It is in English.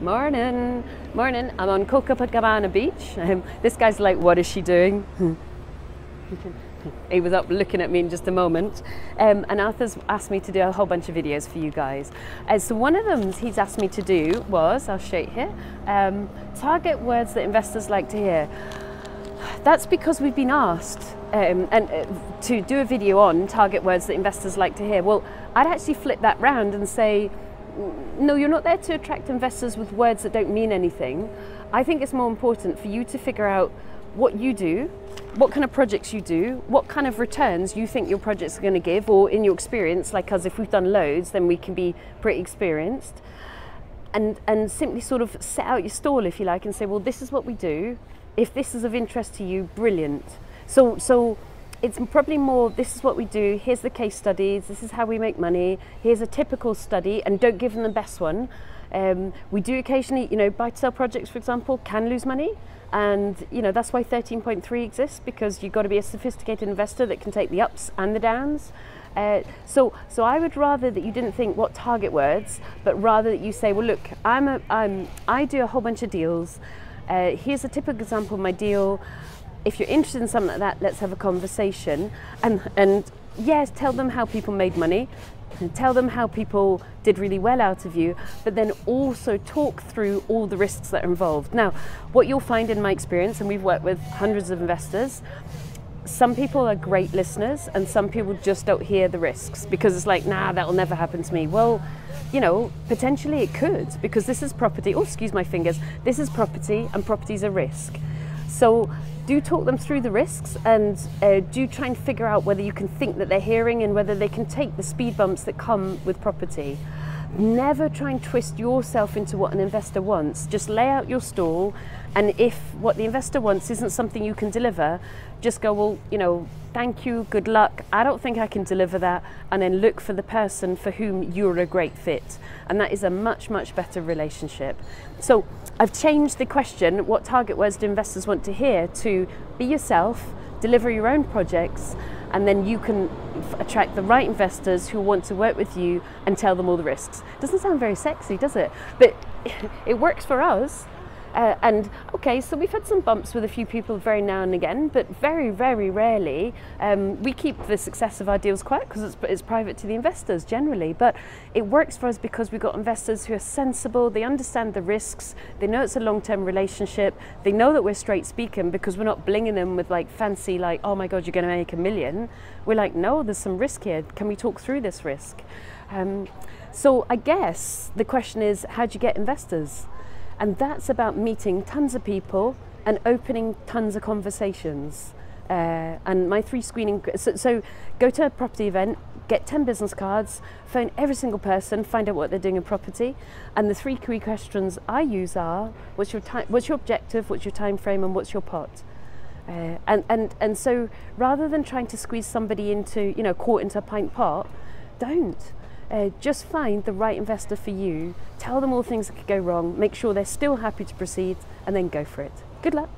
Morning, morning. I'm on Copacabana Beach. This guy's like, what is she doing? He was up looking at me in just a moment. And Arthur's asked me to do a whole bunch of videos for you guys. So one of them he's asked me to do was, I'll show you here, target words that investors like to hear. That's because we've been asked to do a video on target words that investors like to hear. Well, I'd actually flip that round and say, no, you're not there to attract investors with words that don't mean anything. I think it's more important for you to figure out what you do, what kind of projects you do, what kind of returns you think your projects are going to give, or in your experience, like us, if we've done loads, then we can be pretty experienced. And simply sort of set out your stall, if you like, and say, well, this is what we do. If this is of interest to you, brilliant. So it's probably more, this is what we do, here's the case studies, this is how we make money, here's a typical study, and don't give them the best one. We do occasionally, buy to sell projects, for example, can lose money. And, that's why 13.3 exists, because you've got to be a sophisticated investor that can take the ups and the downs. So I would rather that you didn't think what target words, but rather that you say, well, look, I do a whole bunch of deals. Here's a typical example of my deal. If you're interested in something like that, let's have a conversation. And yes, tell them how people made money, and tell them how people did really well out of you, but then also talk through all the risks that are involved. Now, what you'll find in my experience, and we've worked with hundreds of investors, some people are great listeners and some people just don't hear the risks because it's like, nah, that'll never happen to me. Well, potentially it could, because this is property. Oh, excuse my fingers. This is property, and property's a risk. So do talk them through the risks, and do try and figure out whether you can think that they're hearing and whether they can take the speed bumps that come with property. Never try and twist yourself into what an investor wants. Just lay out your stall, and if what the investor wants isn't something you can deliver, just go, well, thank you, good luck, I don't think I can deliver that, and then look for the person for whom you're a great fit. And that is a much, much better relationship. So I've changed the question, what target words do investors want to hear, to be yourself, deliver your own projects, and then you can attract the right investors who want to work with you and tell them all the risks. Doesn't sound very sexy, does it? But it works for us. And okay, so we've had some bumps with a few people very now and again, but very, very rarely. We keep the success of our deals quiet because it's private to the investors generally, but it works for us because we've got investors who are sensible, they understand the risks, they know it's a long-term relationship, they know that we're straight speaking because we're not blinging them with like fancy, like, oh my God, you're gonna make $1 million. We're like, no, there's some risk here. Can we talk through this risk? So I guess the question is, how do you get investors? And that's about meeting tons of people and opening tons of conversations. And my 3 screening, so go to a property event, get 10 business cards, phone every single person, find out what they're doing in property. And the 3 key questions I use are, what's your objective, what's your time frame, and what's your pot? And so rather than trying to squeeze somebody into, caught into a pint pot, don't. Just find the right investor for you, tell them all things that could go wrong, make sure they're still happy to proceed, and then go for it. Good luck.